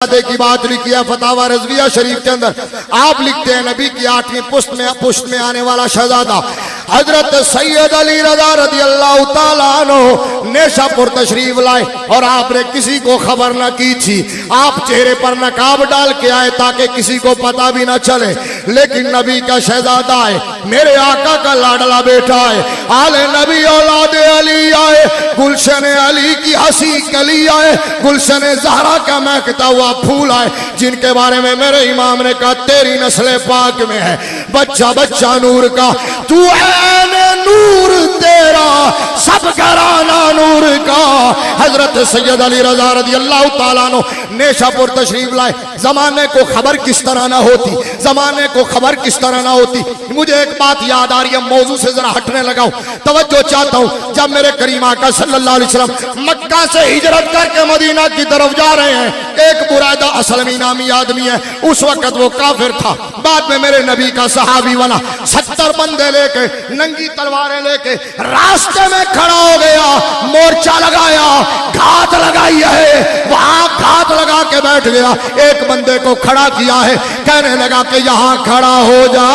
की बात लिखी है फतावा रज़विया शरीफ के अंदर। आप लिखते हैं नबी की 8वीं पुश्त में आने वाला शहजादा हजरत सैयद अली रज़ा रज़ियल्लाहु ताला अन्हु नेशापुर तशरीफ लाए और आपने किसी को खबर न की थी। आप चेहरे पर नकाब डाल के आए ताकि किसी को पता भी न चले, लेकिन नबी का शहजादा है, मेरे आका का लाडला बेटा है, आले नबी औलाद अली आए, गुलशन अली की हंसी कली आए, गुलशन ज़हरा का महकता हुआ फूल आए, जिनके बारे में मेरे इमाम ने कहा तेरी नस्ल पाक में है बच्चा बच्चा नूर का, तू ऐने नूर तेरा सब घराना नूर का। हजरत सैयद अली रज़ा रज़ियल्लाहु ताला अन्हु नेशापुर तशरीफ लाए। जमाने को खबर किस तरह ना होती, जमाने को खबर किस तरह ना होती। मुझे एक बात याद आ रही है, मौजू से जरा हटने लगा हूं, तवज्जो चाहता हूं। जब मेरे करीम आका सल्लल्लाहु अलैहि वसल्लम मक्का से हिजरत करके मदीना की तरफ जा रहे हैं, एक बुरैदा असलमी नामी आदमी है, उस वक्त वो काफिर था, बाद में मेरे नबी का सहाबी बना, 70 बंदे लेके नंगी तलवारें लेके रास्ते में खड़ा हो गया, मोर्चा लगाया, घात लगाई है, वहां घात लगा के बैठ गया। एक बंदे को खड़ा किया है, कहने लगा कि यहां खड़ा हो जा।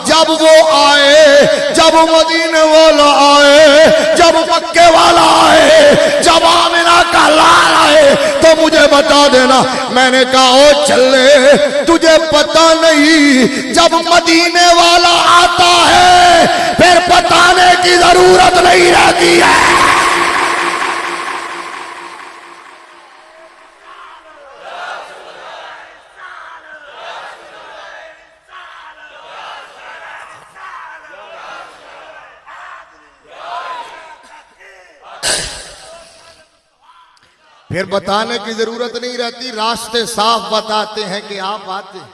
जब वो आए, जब मदीने वाला आए, जब मक्के वाला आए, जब आमिना का लाल आए तो मुझे बता देना। मैंने कहा ओ चले, तुझे पता नहीं जब मदीने वाला आता है फिर बताने की जरूरत नहीं रहती है। फिर बताने की जरूरत नहीं रहती, रास्ते साफ बताते हैं कि आप आते हैं,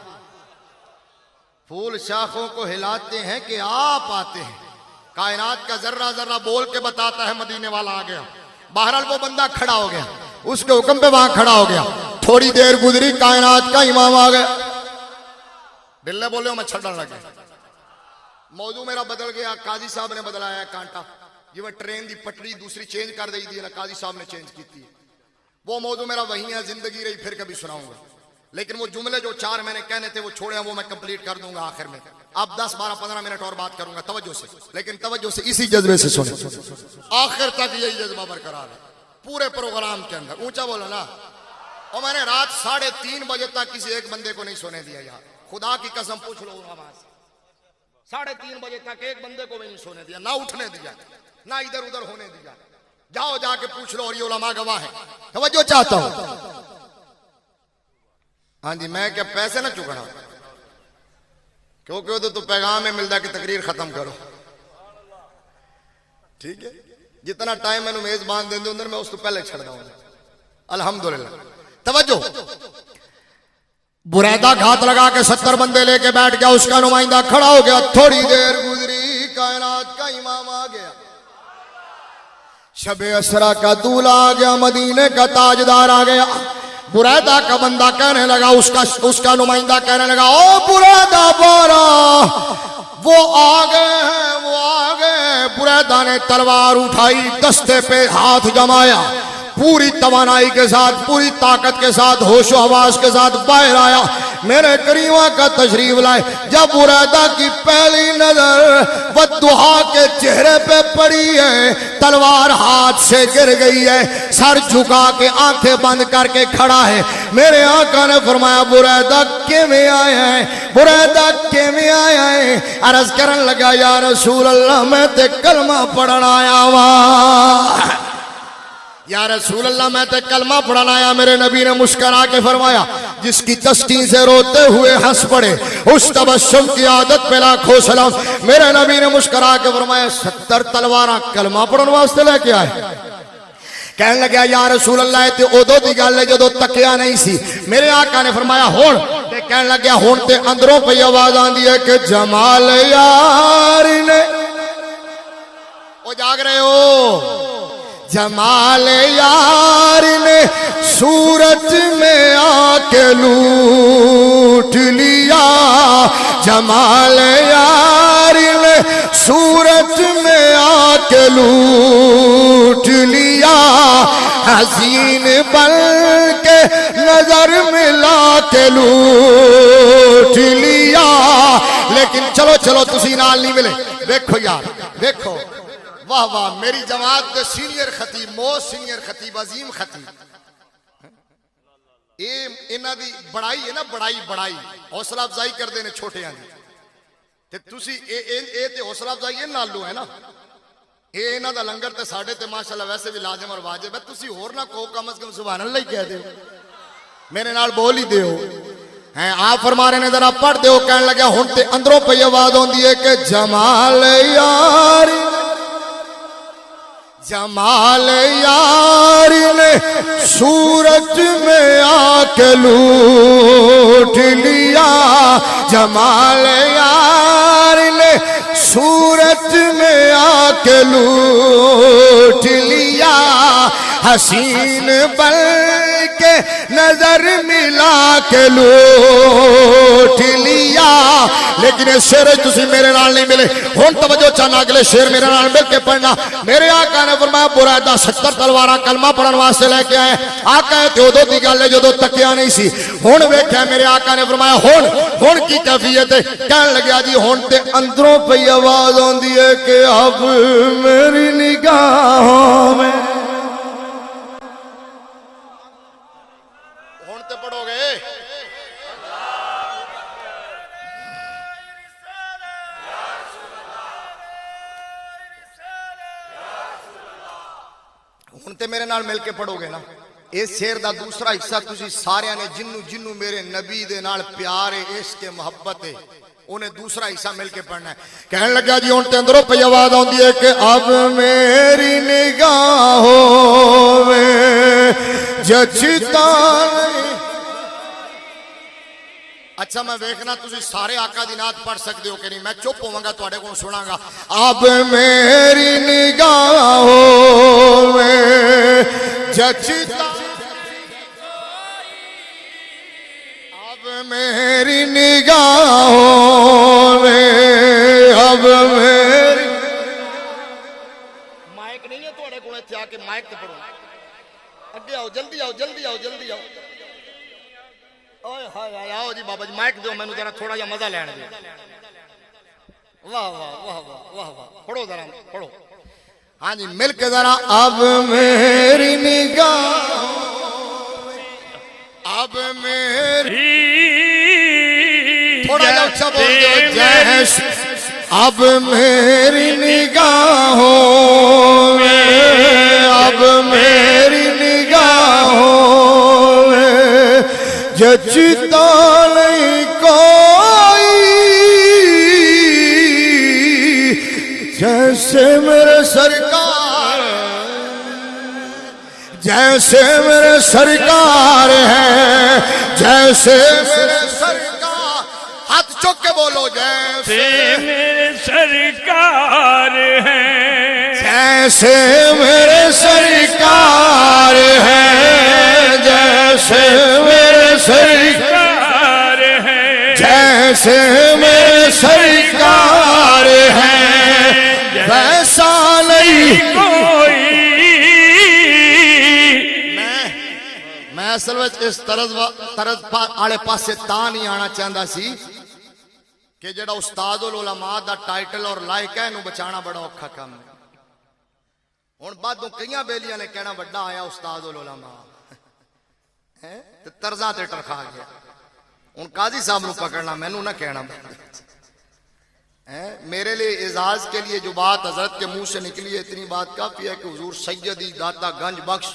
फूल शाखों को हिलाते हैं कि आप आते हैं, कायनात का जर्रा जर्रा बोल के बताता है मदीने वाला आ गया। बहरहाल वो बंदा खड़ा हो गया, उसके हुक्म पे वहां खड़ा हो गया। थोड़ी देर गुजरी, कायनात का इमाम आ गया। बिल्ले बोले मैं छड़न लगे, मौजू मेरा बदल गया, काजी साहब ने बदलाया कांटा, जिवें ट्रेन की पटरी दूसरी चेंज कर दी थी ना, काजी साहब ने चेंज की थी। वो मौजू मेरा वही है, जिंदगी रही फिर कभी सुनाऊंगा, लेकिन वो जुमले जो 4 मैंने कहने थे वो छोड़े, वो मैं कंप्लीट कर दूंगा आखिर में। अब 10, 12, 15 मिनट और बात करूंगा तवज्जो से, लेकिन तवज्जो से इसी जज्बे से सुने, आखिर तक यही जज्बा बरकरार है पूरे प्रोग्राम के अंदर। ऊंचा बोलो ना। और मैंने रात 3:30 बजे तक किसी एक बंदे को नहीं सोने दिया यार, खुदा की कसम पूछ लो आवाज, 3:30 बजे तक एक बंदे को भी नहीं सोने दिया, ना उठने दिया, ना इधर उधर होने दिया। जाओ जाके पूछ लो, और ये उलमा गवाह है। तवज्जो चाहता हूं। हाँ जी, मैं क्या पैसे ना चुकाना, क्योंकि तो पैगाम में मिलता कि तकरीर खत्म करो, ठीक है। जितना टाइम मैंने मेजबान दे अंदर मैं उसको पहले छड़ दूंगा अल्हम्दुलिल्लाह। तवज्जो, बुरैदा घात लगा के 70 बंदे लेके बैठ गया, उसका नुमाइंदा खड़ा हो गया। थोड़ी देर गुजरी, कायनात का इमाम आ गया, शबे असरा का दूल्हा आ गया, मदीने का ताजदार आ गया। बुरैदा का बंदा कहने लगा, उसका नुमाइंदा कहने लगा, ओ बुरैदा बारा, वो आ गए हैं, वो आ गए। बुरैदा ने तलवार उठाई, दस्ते पे हाथ जमाया, पूरी तवानाई के साथ, पूरी ताकत के साथ, होशो हवास के साथ बाहर आया, मेरे करीमा का तशरीफ लाए। जब बुरैदा की पहली नजर बद्दुहा के चेहरे पे पड़ी है, तलवार हाथ से गिर गई है, सर झुका के आंखें बंद करके खड़ा है। मेरे आका ने फरमाया बुरैदा के में आया है, बुरैदा के में आया है। अर्ज करन लगा या रसूल अल्लाह, मैं ते कलमा पढ़न आया वा, या रसूल अल्लाह मैं तो कलमा पढ़ाना आया। मेरे नबी ने मुस्करा के फरमाया, जिसकी तस्कीन से रोते हुए हंस पड़े उस तबस्सुम की आदत पे लाखों सलाम। मेरे नबी ने मुस्करा के फरमाया 70 तलवार कलमा पढ़ने वास्ते लेके आए। कहने लगा या रसूल अल्लाह ते उदों दी गल है जदों तकिया नहीं सी। मेरे आका ने फरमाया हुण, ते कहने लगा हुण ते अंदरों पई आवाज आंदी है कि जमाल यार ने, ओ जाग रहे हो, जमाल यार ने सूरत में आके लूट लिया, जमाल यार ने सूरत में आके लूट लिया, हसीन बन के नजर नजर मिला के लूट लिया। लेकिन चलो चलो तुसी नाल नहीं मिले। देखो यार देखो, वाह वाह, मेरी जमात के सीनियर खतीब, मोस्ट सीनियर खतीब, अजीम खतीब, इन्हां दी बड़ाई है ना, बड़ाई हौसला अफजाई करते हैं छोटियां दी। ते तुसी ते हौसला अफजाई ये नालू है ना, ये इन्हां दा लंगर ते साडे ते माशाअल्लाह वैसे भी लाजिम और वाजिब है। तुसी होर ना को कम से कम सुभान अल्लाह ही कह दो, मेरे नाल बोल ही दो हैं। आप फरमा रहे ने जरा पढ़ दो। कहने लगे हुण ते अंदरों पई आवाज आउंदी है कि जमाल यार, जमाल यार ने सूरज में आके लूट लिया। जमाल यार ने सूरज में आके लूट लिया। हसीन बल के नजर मिला के लूट लिया। लेकिन इस शेर तुसी मेरे नाल नहीं मिले। हुण तवज्जो चाहना, अगले शेर मेरे नाल मिल के पढ़ना। मेरे आका ने फरमाया बुरैदा 70 तलवारां कलमा पढ़न वास्ते लेके आए। आका ते उदों दी गल है जदों तकिया नहीं सी। हुण वेख्या मेरे आका ने फरमाया हुण की कैफियत है। कहन लग्या जी हुण ते अंदरों पई आवाज आउंदी है कि अब मेरी निगाहों में। हुण ते पढ़ोगे हुण ते मेरे नाल मिल के पढ़ोगे ना। इस शेर दा दूसरा हिस्सा तुसी सारियां ने जिन्नू जिन्नू मेरे नबी दे नाल प्यार है, इश्क है, मोहब्बत है, उन्हें दूसरा हिस्सा मिल के पढ़ना है। कहने लगा जी हुण ते अंदरों पई आवाज आउंदी है कि अब मेरी निगाहों में जचता नहीं। अच्छा मैं देखना तुसी सारे आका दी नात पढ़ सकते हो कि नहीं। मैं चुप होवांगा, तुहाडे कोल सुनांगा। अब मेरी निगाहों में जचता, अब मेरी निगाहों में, अब मेरी। माइक नहीं है तुहाडे कोल, इत्थे आके माइक ते पढ़ो। अगे आओ, जल्दी आओ, जल्दी आओ, जल्दी आओ। ओए हाय हाय, आओ जी बाबा जी, माइक दो मैनू जरा थोड़ा जा मजा लैण दे। वाह वाह वाह वाह वाह वाह, पढ़ो जरा, पढ़ो। हाँ जी मिल के जरा। अब मेरी निगाह, अब मेरी, थोड़ा जा अच्छा बोल दो। जैसे अब मेरी निगाहों में, अब मेरी निगाहों में जचता नहीं कोई जैसे मेरे सरकार, जैसे मेरे सरकार है, जैसे मेरे सरकार। हाथ चुक के बोलो, जैसे मेरे सरकार है, जैसे मेरे सरकार है, जैसे मेरे सरकार है, जैसे मेरे सरकार है, वैसा नहीं कोई। मैं असल में इस तरज आले पासे ता नहीं आना चाहता सी कि जेड़ा उस्तादुल उलमा दा टाइटल और लायक है इनू बचाना बड़ा औखा काम है। हुण बादों कई बेलियां ने कहना बड़ा आया उस्तादुल उलमा है ते तर्जा ते टरखा गया। हुण काजी साहब नू पकड़ना, मैनू ना कहना है। मेरे लिए एजाज के लिए जो बात हजरत के मुंह से निकली है इतनी बात काफी है कि हुजूर सैयदी दाता गंज बख्श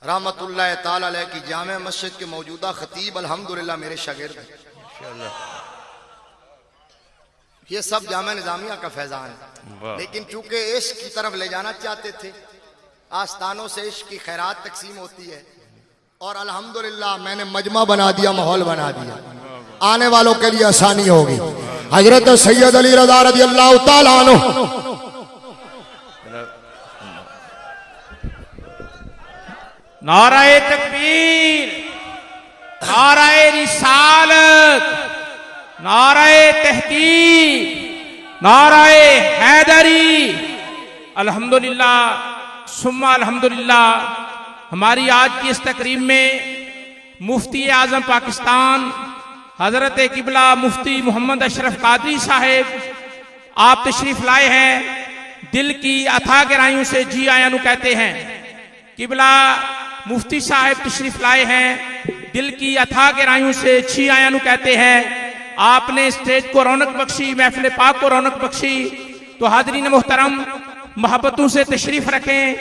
रहमतुल्लाह ताला अलैह की जामे मस्जिद के मौजूदा खतीब अल्हम्दुलिल्लाह मेरे शागिर्द हैं। ये सब जामे निजामिया का फैजान है, लेकिन चूंकि इश्क की तरफ ले जाना चाहते थे, आस्थानों से इश्क की खैरात तकसीम होती है और अल्हम्दुलिल्लाह मैंने मजमा बना दिया, माहौल बना दिया, आने वालों के लिए आसानी होगी। हजरत सैयद अली रज़ा रज़ियल्लाहु ताला अन्हु नाराए तकबीर, नाराए रिसालत, नाराए तहकीक, नाराए हैदरी। अल्हम्दुलिल्लाह सुम्मा अल्हम्दुलिल्लाह। हमारी आज की इस तकरीब में मुफ्ती आजम पाकिस्तान हजरत किबला मुफ्ती मोहम्मद अशरफ कादरी साहेब आप तशरीफ लाए हैं। दिल की अथाह गहराइयों से जी आया नु कहते हैं। किबला मुफ्ती साहब तशरीफ लाए हैं, दिल की अथाह गहराइयों से जी आया नु कहते हैं। आपने स्टेज को रौनक बख्शी, महफिल पाक को रौनक बख्शी, तो हाजरीन मोहतरम मोहब्बतों से तशरीफ रखें,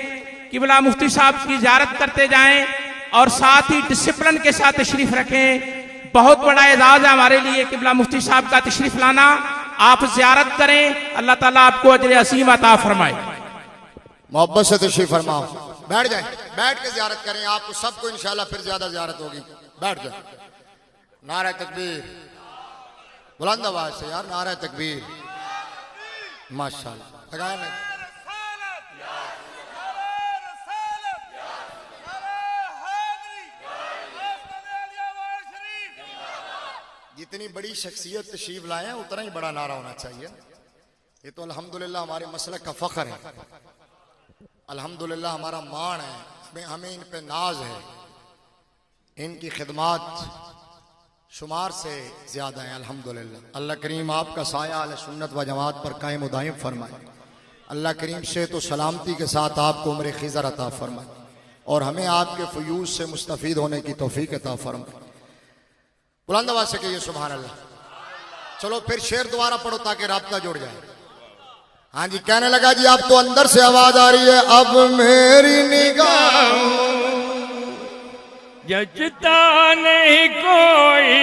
किबला मुफ्ती साहब की ज़ियारत करते जाएं और साथ ही डिसिप्लिन के साथ तशरीफ रखें। बहुत बड़ा एजाज है हमारे लिए किबला मुफ्ती साहब का तशरीफ लाना। आप ज़ियारत करें, अल्लाह ताला आपको अजर असीम अता फरमाए। मोहब्बत से तशरीफ फरमाओ, बैठ जाए, बैठ के ज़ियारत करें। आपको सबको इंशाल्लाह फिर ज्यादा ज़ियारत होगी। बैठ जाए। नारा तकबीर, बुलंद आवाज से यार, नारा तकबीर। माशाल्लाह, लगाया नहीं। जितनी बड़ी शख्सियत तशरीफ लाए हैं उतना ही बड़ा नारा होना चाहिए। ये तो अल्हम्दुलिल्लाह हमारे मसलक का फख्र है, अल्हम्दुलिल्लाह हमारा मान है, हमें इन पे नाज है। इनकी खिदमत शुमार से ज्यादा है अल्हम्दुलिल्लाह। अल्लाह करीम आपका साया अहले सुन्नत व जमात पर कायम व दायम फरमाए। अल्लाह करीम से तो सलामती के साथ आपको उम्र खिज़र अता फरमाए और हमें आपके फ़यूज़ से मुस्तफ़ीद होने की तौफीक अता फरमाए। बुलंद आवाज़ से कहिए सुभान अल्लाह। चलो फिर शेर दोबारा पढ़ो ताकि राब्ता जुड़ जाए। हाँ जी, कहने लगा जी अब तो अंदर से आवाज आ रही है, अब मेरी निगाह जचता नहीं कोई,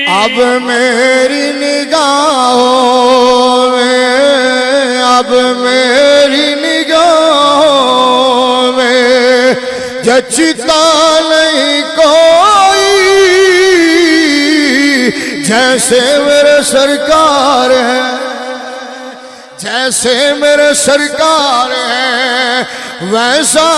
अब मेरी निगाहों में, अब मेरी निगाहों में जचता नहीं कोई, जैसे मेरे सरकार है, जैसे मेरे सरकार है वैसा।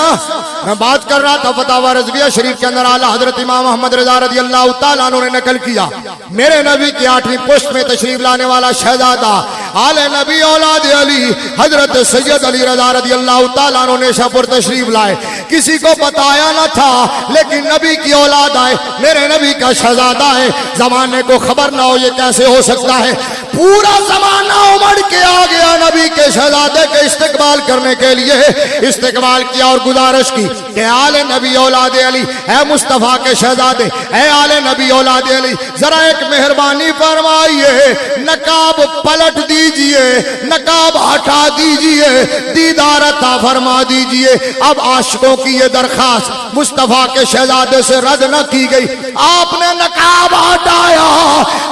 मैं बात कर रहा था फतावा रज़विया शरीफ के अंदर आला हजरत इमाम अहमद रज़ा रज़ी अल्लाह तआला अन्हु ने नकल किया, मेरे नबी की 8वीं पुश्त में तशरीफ लाने वाला शहजादा आले नबी औलाद अली हजरत सैयद अली रज़ा रज़ी अल्लाह तआला अन्हु ने शाहपुर तशरीफ लाए। किसी को बताया न था, लेकिन नबी की औलाद आए, मेरे नबी का शहजादा है। जमाने को खबर ना हो ये कैसे हो सकता है? पूरा जमाना उमड़ के आ गया नबी के शहजादे के इस्तेकबाल करने के लिए। इस्तेकबाल किया और गुजारिश की कि आले नबी औलाद अली, है मुस्तफ़ा के शहजादे, है आले नबी औलाद अली, जरा एक मेहरबानी फरमाइए, नकाब पलट दीजिए, नकाब हटा दीजिए, दीदार अता फरमा दीजिए। अब आशिकों की ये दरखास्त मुस्तफ़ा के शहजादे से रद्द न की गई। आपने नकाब हटाया,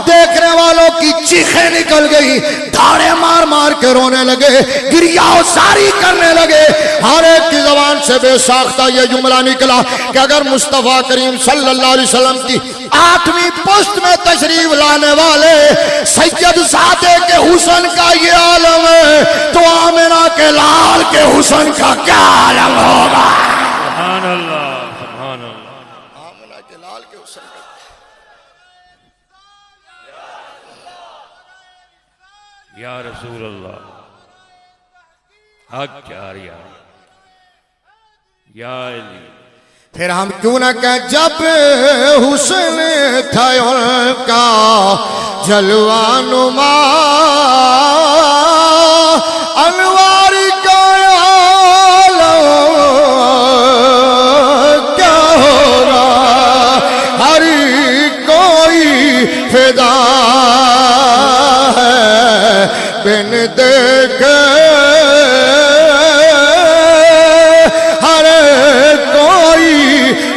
देखने वालों की चीखें निकल गई, धाड़े मार मार के रोने लगे, गिरियासारी करने लगे। हर एक की जबान से बेसाख्ता ये जुमला निकला कि अगर मुस्तफ़ा करीम सल्लल्लाहु अलैहि वसल्लम की 8वीं पुश्त में तशरीफ लाने वाले सैयद ज़ादे के हुस्न का ये आलम है, तो आमिना के लाल के हुस्न का क्या आलम होगा? सुभान अल्लाह, सुभान अल्लाह। आमिना के लाल के हुस्न का या रसूल अल्लाह, हक चारिया या अली। फिर हम क्यों न कह जब हुस्न था उनका जलवानुमा, अनवार का आलम क्या होगा? हर कोई फिदा है बिन देखे, हर कोई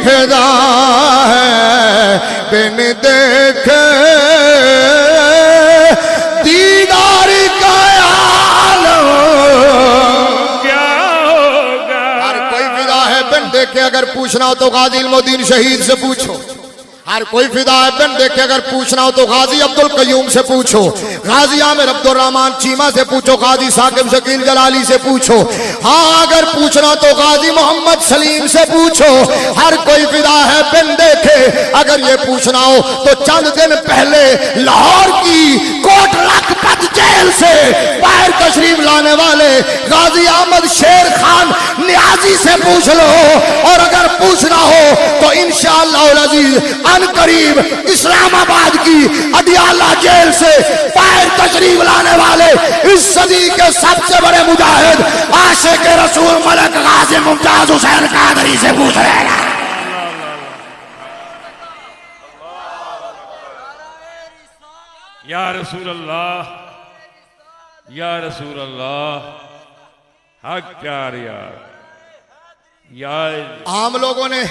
फिदा है बिन देखे, दीदार का आलम क्या होगा? हर कोई फिदा है बिन देखे। अगर पूछना हो तो गाजी इल्मुद्दीन शहीद से पूछो। हर कोई फिदा है बिन देखे। अगर पूछना हो तो गाजी अब्दुल कयूम से पूछो, गाजी आमिर अब्दुल रहमान चीमा से पूछो, गाजी साकिब शकील जलाली से पूछो। हाँ, अगर पूछना तो गाजी मोहम्मद सलीम से पूछो। हर कोई फिदा है बिन देखे, अगर ये पूछना हो तो चंद दिन पहले लाहौर की कोट लखपत जेल से बाहर तशरीफ लाने वाले गाजी अहमद शेर खान नियाजी से पूछ लो। और अगर पूछना हो तो इंशाअल्लाह अजीज अन करीब इस्लामाबाद की अदियाला जेल से बाहर तशरीफ लाने वाले इस सदी के सबसे बड़े मुजाहिद आशिक रसूल मलक गाजी मुमताज हुसैन कादरी से पूछ रहे हैं। या रसूल अल्लाह, या रसूल अल्लाह, हक प्यार यार। आम लोगों ने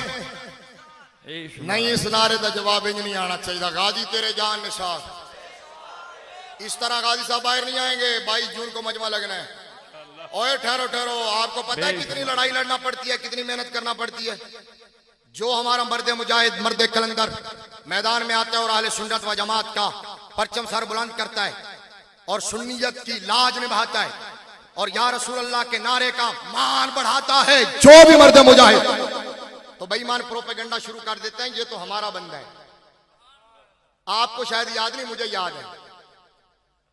नहीं इस नारे का जवाब इंज नहीं आना चाहिए। गाजी तेरे जान निसार, इस तरह गाजी साहब बाहर नहीं आएंगे। 22 जून को मजमा लगना है। ओए ठहरो ठहरो, आपको पता है कितनी लड़ाई लड़ना पड़ती है, कितनी मेहनत करना पड़ती है। जो हमारा मर्द मुजाहिद मर्द कलंदर मैदान में आता है और अहले सुन्नत व जमात का परचम सर बुलंद करता है और सुन्नियत की लाज निभाता है और या रसूल अल्लाह के नारे का मान बढ़ाता है, जो भी मर्द मुजाहिद, तो बेईमान प्रोपेगेंडा शुरू कर देते हैं ये तो हमारा बंदा है। आपको शायद याद नहीं, मुझे याद है।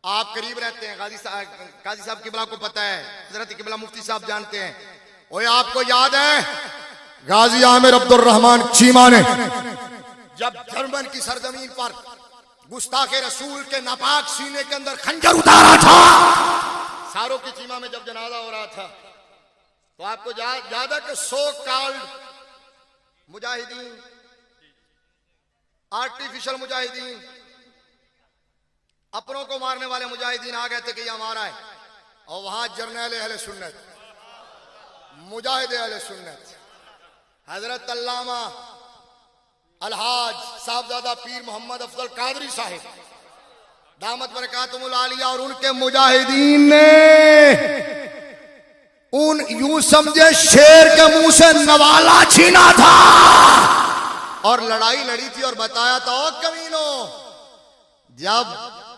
आप करीब रहते हैं, काजी साहब किबला को पता है, हजरत किबला मुफ्ती साहब जानते हैं। ओए आपको याद है गाजी आमिर अब्दुल रहमान चीमा ने जब जर्मन की सरजमीन पर गुस्ताखे रसूल के नापाक सीने के अंदर खंजर उतारा था, सारों की चीमा में जब जनाजा हो रहा था, तो आपको याद है कि so called Mujahideen, artificial Mujahideen, अपनों को मारने वाले मुजाहिदीन आ गए थे कि ये हमारा है। और वहां जर्नैल अहले सुन्नत, मुजाहिद अहले सुन्नत हजरत अल्लामा अलहाज साहबजादा पीर मोहम्मद अफजल कादरी साहिब दामत बरकातुहुल आलिया और उनके मुजाहिदीन ने उन यूं समझे शेर के मुंह से नवाला छीना था और लड़ाई लड़ी थी और बताया था, ओ कमीनों, जब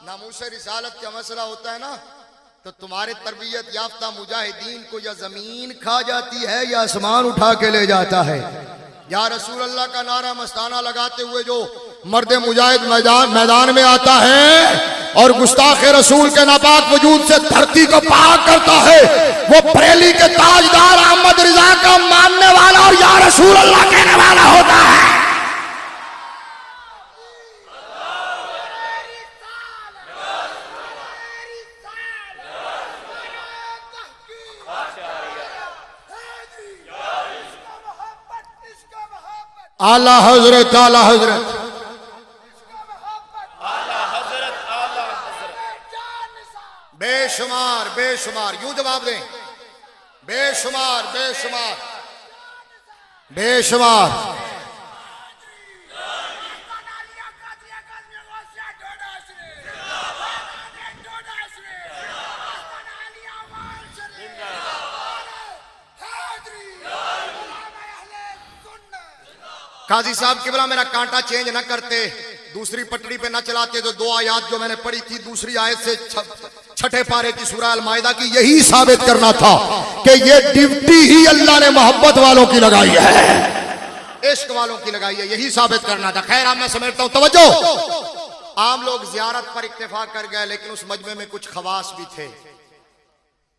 नामूसे रिसालत का मसला होता है ना, तो तुम्हारे तरबियत याफ्ता मुजाहिदीन को या जमीन खा जाती है या आसमान उठा के ले जाता है। या रसूल अल्लाह का नारा मस्ताना लगाते हुए जो मर्द मुजाहिद मैदान में आता है और गुस्ताखे रसूल के नापाक वजूद से धरती को पाक करता है, वो बरेली के ताजदार अहमद रिजा का मानने वाला और या रसूल अल्लाह कहने वाला होता है। आला हजरत, आला हजरत, बेशुमार बेशुमार, यूं जवाब दें, बेशुमार बेशुमार बेशुमार। काजी साहब किबला मेरा कांटा चेंज ना करते, दूसरी पटड़ी पे ना चलाते, तो 2 आयत जो मैंने पढ़ी थी दूसरी आयत से छठे पारे की सूरह अल माइदा की, यही साबित करना था कि ये ड्यूटी ही अल्लाह ने मोहब्बत वालों की लगाई है, इश्क वालों की लगाई है, यही साबित करना था। खैर अब मैं समझता हूं, तवज्जो। आम लोग जियारत पर इत्तेफाक कर गए, लेकिन उस मजमे में कुछ खवास भी थे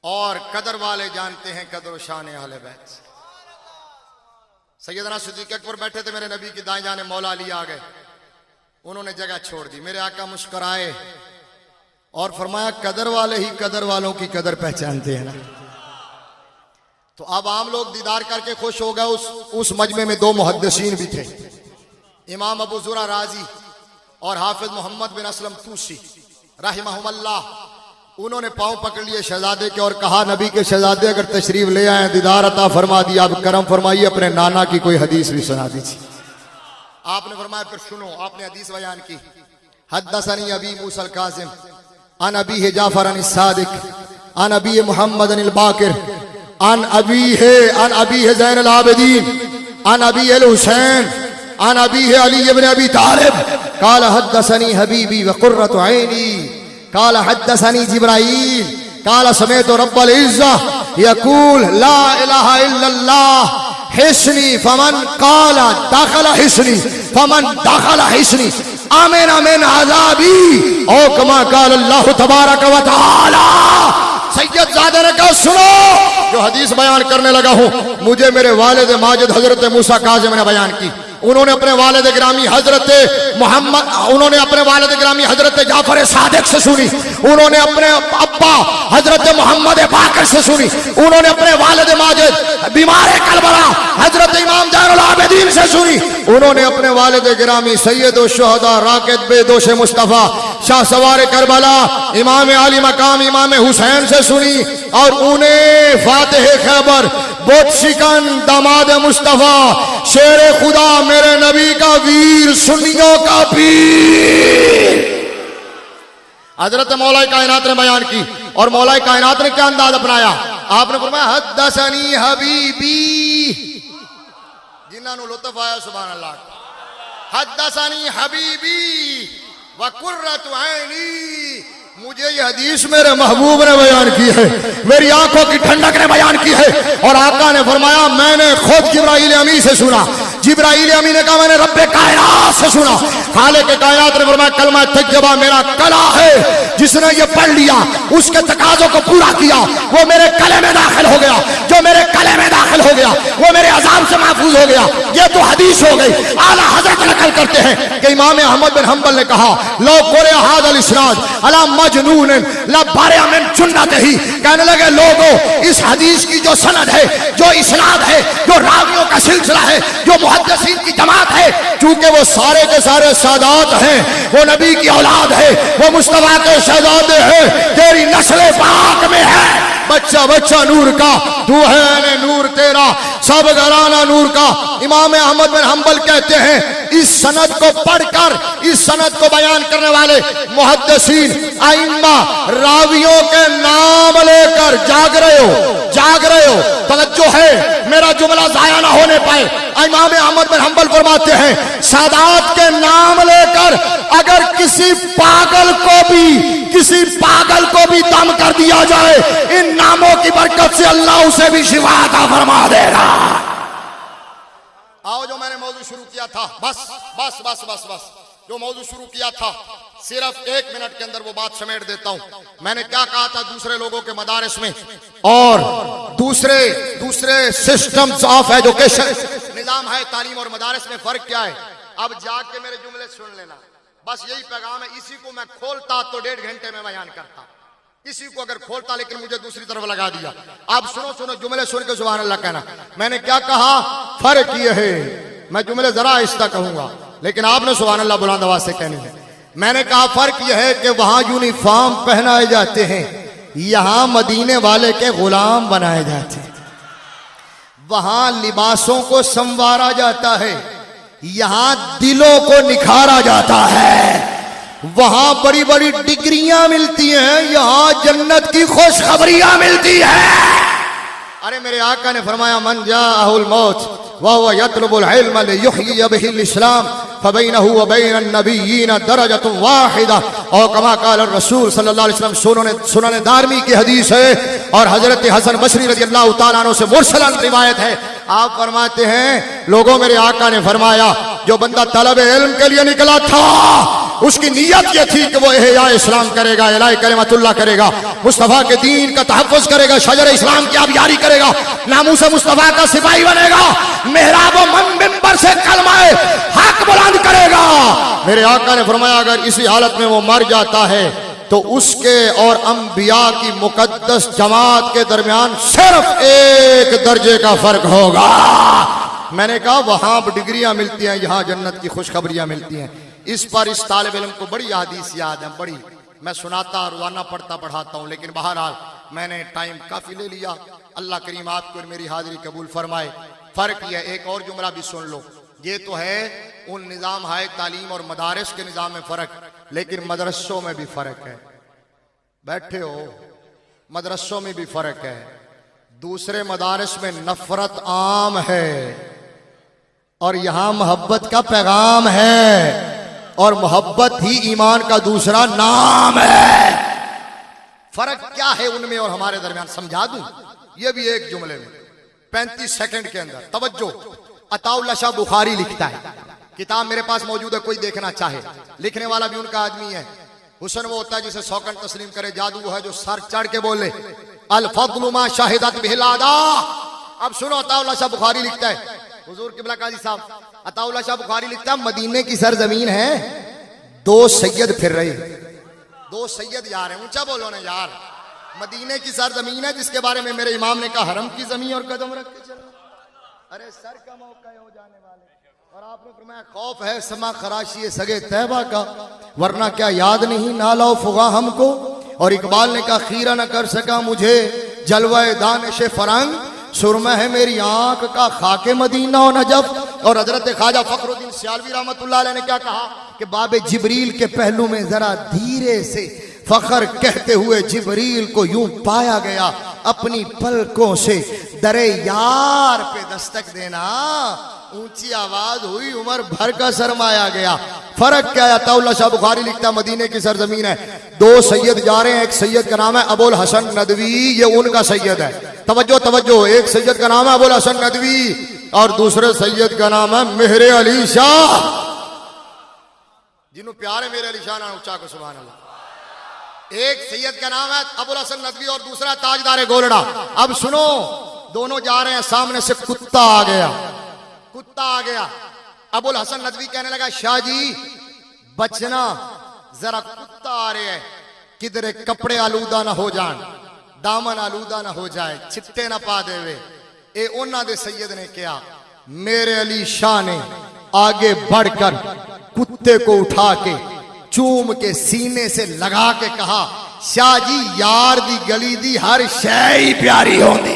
और कदर वाले जानते हैं कदर शान अहले बैत। सैयदना सिद्दीक अकबर बैठे थे, मेरे नबी की दाएं जाने मौला अली आ गए, उन्होंने जगह छोड़ दी। मेरे आका मुस्कुराए और फरमाया, कदर वाले ही कदर वालों की कदर पहचानते हैं ना। तो अब आम लोग दीदार करके खुश हो गए। उस मजमे में 2 मुहद्दिसीन भी थे, इमाम अबू जुरा राजी और हाफिज मोहम्मद बिन असलम तूसी रहमहुल्लाह। उन्होंने पांव पकड़ लिए शहजादे के और कहा, नबी के शहजादे अगर तशरीफ ले आए, दीदार अता फरमा दिया, अब करम फरमाइए, अपने नाना की कोई हदीस भी सुना दीजिए। आपने फरमाया, फिर सुनो। आपने हदीस बयान की, हद्दसनी अबी मूसल कासिम अन अबी जाफर अन सादिक अन अबी मोहम्मद अनिल बाकिर अन अबी ज़ैन अल आबिदीन अन अबी अल हुसैन अन अबी अली इब्न अबी तालिब काल हद्दसनी हबीबी व कुर्रतु ऐनी काल हद्दसनी जिब्राईल काल समेत रब्बल इज्जा यकूल ला इलाहा इल्लल्लाह हिस्नी फमन काला दाखला हिस्नी फमन दाखला हिस्नी आमिन आमिन आजाबी ओ कमा काल अल्लाह तबारक व तआला। सैयद ज़ादे ने कहा सुनो, जो हदीस बयान करने लगा हूं मुझे मेरे वालिद माजिद हजरत मूसा काज़िम ने बयान की। उन्होंने अपने वालिद गिरामी हजरत मोहम्मद, उन्होंने अपने वालिद गिरामी हजरत जाफर सादिक से सुनी, उन्होंने अपने अब्बा हजरत मोहम्मद बाकर से सुनी, उन्होंने अपने वालिद माजिद बीमार कलबला हजरत इमाम ज़ैनुल आबिदीन से सुनी, उन्होंने अपने वालिद गिरामी सैयद शुहदा राकिब बेदोश मुस्तफ़ा शाह सवार करबला इमाम आली मकाम इमाम हुसैन से सुनी, और उन्हें फातिह खैबर बोट शिकन दामाद मुस्तफ़ा शेर खुदा मेरे नबी का वीर सुन्नियों का पीर हजरत मौलाए कायनात ने बयान की। और मौलाए कायनात ने क्या अंदाज अपनाया? आपने फरमाया हद्दसनी हबीबी, जिन्होंने लुत्फ आया सुभान अल्लाह, हद्दसनी हबीबी व कुर्रतु ऐनी, मुझे ये हदीस मेरे महबूब ने बयान की है, मेरी आंखों की ठंडक ने बयान की है। और आका ने फरमाया मैंने खुद जिब्राइल अमी से सुना, जिब्राइल अमी ने कहा मैंने रब्बे कायनात से सुना। खालिक कायनात ने फरमाया कलमा तैयबा मेरा कला है, जिसने ये पढ़ लिया उसके तकाजों को पूरा किया वो मेरे कले में दाखिल हो गया, जो मेरे कले में दाखिल हो गया वो मेरे अजाब से महफूज हो गया। ये तो हदीस हो गई। आला हजरत नकल करते हैं कि इमाम अहमद बिन हंबल ने कहा लो कोरे हादल इस्नाद अला मजनून ला बारिया मिन जुन्नत ही, कहने लगे लोगों इस हदीस की जो सनद है, जो इस्नाद है, जो रावियों का सिलसिला है, जो मुहद्दिसीन की जमात है, चूंकि वो सारे के सारे सादात हैं, वो नबी की औलाद है, वो मुस्तफा के शहजादे हैं, तेरी नस्ल पाक में है बच्चा बच्चा नूर का, तू है नूर तेरा सब घराना नूर का। इमाम अहमद बिन हंबल कहते हैं इस सनद को पढ़कर, इस सनद को बयान करने वाले मुहद्दिसीन आइम्मा रावियों के नाम लेकर जाग रहे हो, तवज्जो है मेरा जुमला जाया ना होने पाए। इमाम अहमद बिन हंबल फरमाते हैं सादात के नाम लेकर अगर किसी पागल को भी दम कर दिया जाए, इन नामों की बरकत से अल्लाह उसे भी शिफा अता फरमा देगा। आओ जो मैंने मौजू शुरू किया था, बस जो मौजू शुरू किया था सिर्फ 1 मिनट के अंदर वो बात समेट देता हूं। मैंने क्या कहा था दूसरे लोगों के मदारिस में और दूसरे सिस्टम्स ऑफ एजुकेशन, निजाम है तालीम और मदारिस में फर्क क्या है? अब जाके मेरे जुमले सुन लेना, बस यही पैगाम है। इसी को मैं खोलता तो 1.5 घंटे में बयान करता, इसी को अगर खोलता लेकिन मुझे दूसरी तरफ लगा दिया। आप सुनो जुमले सुन के सुभान अल्लाह कहना। मैंने क्या कहा? फर्क यह है, मैं जुमले जरा आहिस्ता कहूंगा लेकिन आपने सुभान अल्लाह बुलंद आवाज से कहनी है। मैंने कहा फर्क यह है कि वहां यूनिफॉर्म पहनाए जाते हैं, यहां मदीने वाले के गुलाम बनाए जाते हैं। वहां लिबासों को संवारा जाता है, यहां दिलों को निखारा जाता है। वहां बड़ी बड़ी डिग्रियां मिलती हैं, यहां जन्नत की खुशखबरियां मिलती है। अरे मेरे आका ने फरमाया मन जाअहुल मौत वहुव यतलुबुल इल्म लियुहय्यिय बिहिल इस्लाम फबैनहु व बैनन नबिय्यीन दरजतुन वाहिदा और कमा क़ाल रसूल सल्लल्लाहु अलैहि वसल्लम। सुनन दारमी की हदीस है और हजरत हसन बसरी रज़ियल्लाहु ताला अन्हु से मुरसलन रिवायत है। आप फरमाते हैं लोगों मेरे आका ने फरमाया जो बंदा तलब इल्म के लिए निकला था उसकी नीयत ये थी कि वो इहया इस्लाम करेगा, इलाही कलिमतुल्लाह करेगा, मुस्तफ़ा के दीन का तहफ़्फ़ुज़ करेगा, शजर इस्लाम की आबियारी करेगा, नामूस मुस्तफ़ा का सिपाही बनेगा, मेहराब मिंबर से कलमाए हक बुलंद करेगा। मेरे आका ने फरमाया अगर इसी हालत में वो मर जाता है तो उसके और अंबिया की मुकद्दस जमात के दरमियान सिर्फ 1 दर्जे का फर्क होगा। मैंने कहा वहां डिग्रियां मिलती हैं, यहां जन्नत की खुशखबरियां मिलती हैं। इस पर इस तालिब इल्म को बड़ी हदीस याद है, बड़ी मैं सुनाता रोजाना पढ़ाता हूं, लेकिन बहरहाल मैंने टाइम काफी ले लिया। अल्लाह करीम आपको मेरी हाजिरी कबूल फरमाए। फर्क यह एक और जुमला भी सुन लो, ये तो है उन निज़ाम हाय तालीम और मदारिस के निज़ाम में फर्क, लेकिन मदरसों में भी फर्क है। बैठे हो, मदरसों में भी फर्क है। दूसरे मदारिस में नफरत आम है और यहां मोहब्बत का पैगाम है और मोहब्बत ही ईमान का दूसरा नाम है। फर्क क्या है उनमें और हमारे दरमियान समझा दूं, ये भी एक जुमले में। 35 सेकंड के अंदर। तवज्जो, अताउल्लाह शाह बुखारी लिखता है, किताब मेरे पास मौजूद है, कोई देखना चाहे। लिखने वाला भी उनका आदमी है। हुस्न वो होता है जिसे सौकन तस्लीम करे, जादू वो है जो सर चढ़ के बोले अल फद्लु मा शाहिदत बिहिल आदा। अब सुनो, अताउल्लाह शाह बुखारी लिखता है, हुजूर किबला काजी साहब, अताउल्लाह शाह बुखारी लिखता है, मदीने की सरजमीन है, दो सैयद फिर रहे, दो सैयद यार हैं, ऊंचा बोलो ना यार। मदीने की सरजमीन है जिसके बारे में मेरे इमाम ने कहा हरम की जमीन और कदम रख के चलो। अरे सर का मौका है हो जाने वाले, और आपने फरमाया खौफ है समा खराशी सगे तैबा का, वरना क्या याद नहीं नाला फुगा हमको। और इकबाल ने कहा खीरा न कर सका मुझे जलवाए दानिश फरंग, सुरमा है मेरी आंख का खाके मदीना और नजफ। और हजरत ख्वाजा फखरुद्दीन सियालवी रहमतुल्लाह अलैह ने क्या कहा कि बाबे जिब्रील के पहलू में जरा धीरे से फखर कहते हुए जिब्रील को यूं पाया गया, अपनी पलकों से दरे यार पे दस्तक देना, ऊंची आवाज हुई, उमर भर का सरमाया गया। फर्क क्या है? अताउल्लाह शाह बुखारी लिखता, मदीने की सरजमीन है, दो सैयद जा रहे हैं, एक सैयद का नाम है अबुल हसन नदवी, ये उनका सैयद है। तवज्जो तवज्जो, एक सैयद का नाम है अबुल हसन नदवी और दूसरे सैयद का नाम है मेहरे अली शाह, जिन्हों प्यार है मेरे अली शाह ना ऊंचा को सुभान अल्लाह। एक सैयद का नाम है अबुल हसन नदवी और दूसरा ताजदार गोलड़ा। अब सुनो, दोनों जा रहे हैं, सामने से कुत्ता आ गया, कुत्ता आ गया। अबुल हसन नदवी कहने लगा शाह जी बचना, जरा कुत्ता आ रहे हैं, किधरे कपड़े आलूदा ना हो जान, दामन आलूदा ना हो जाए, छिट्टे ना पा देवे। ए उन्ना दे सैयद ने क्या, मेरे अली शाह ने आगे बढ़कर कुत्ते को उठा के चूम के सीने से लगा के कहा शाह जी यार दी गली दी हर शय ही प्यारी होंदी।